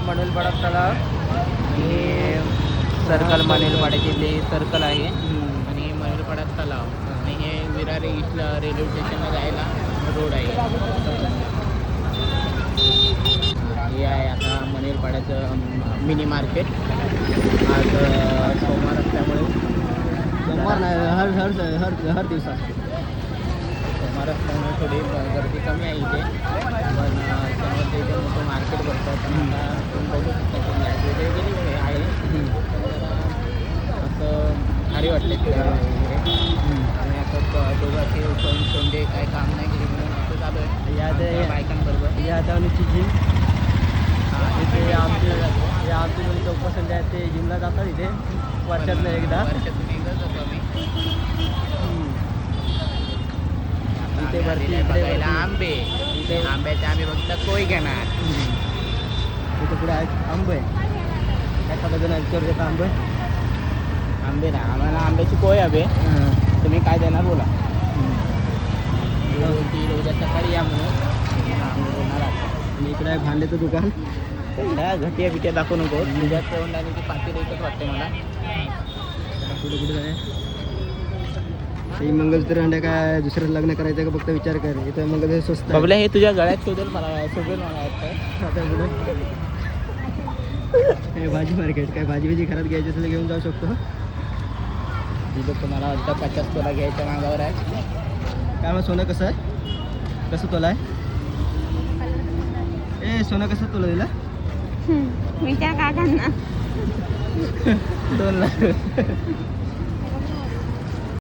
मनोलपाडा तलाव. हे circle मनोलपाड्याचे circle आहे आणि मनोलपाडा तलाव आणि हे विरार ईस्टला रेल्वे स्टेशनला जायला रोड आहे. हे आहे आता मनोलपाड्याचं मिनी मार्केट. आज सोमवार असल्यामुळे सोमवार नाही हर दिवस असते. सोमवार असल्यामुळे थोडी गर्दी कमी आहे इथे. पण शनिवारच्या इथे मोठं मार्केट भरतं. पण आता तुम्ही बघू शकता की लाईट वगैरे गेली आहे. असं भारी वाटले फिरायला वगैरे. आणि आता दोघं असे सोंडे काय काम नाही केले म्हणून असं चालू आहे या बायकांबरोबर. या धावणीची जिम इथे आमचे दोन चौकसंडे आहेत ते जिमला जातात इथे वर्षातनं एकदा. वर्षातून एकदा जातो आम्ही. इथे भरती बघायला आंबे. इथे आंब्याचे आम्ही फक्त कोई घेणार. इथे पुढे आहेत आंबे. एखादा जण विचार देता आंबे ना आम्हाला आंब्याची कोय हवे. तुम्ही काय देणार बोला. उद्या सकाळी या म्हणून आम्ही बोलणार आता. आणि इकडे आहे भांड्याचं दुकान. घटिया बिट्या दाखवू नको. तुझ्या तोंडाने ती पातेल एकच वाटते मला. कुठे कुठे जाय मंगलसूत्र अंड्या काय दुसरं लग्न करायचं का फक्त विचार कर. इथं मंगलसूत्र स्वस्त आहे. बबल्या हे तुझ्या गळ्यात शोधेल मला शोधेल मला वाटतं. आता पुढे हे भाजी मार्केट. काय भाजी घरात घ्यायची असेल घेऊन जाऊ शकतो. तिथं तुम्हाला वाटतं 50 तोला घ्यायच्या मागावर आहे. काय मग सोनं कसं आहे? कसं तोला आहे? ए सोनं कसं तोला दिला? मी त्या काकांना 2 लाख.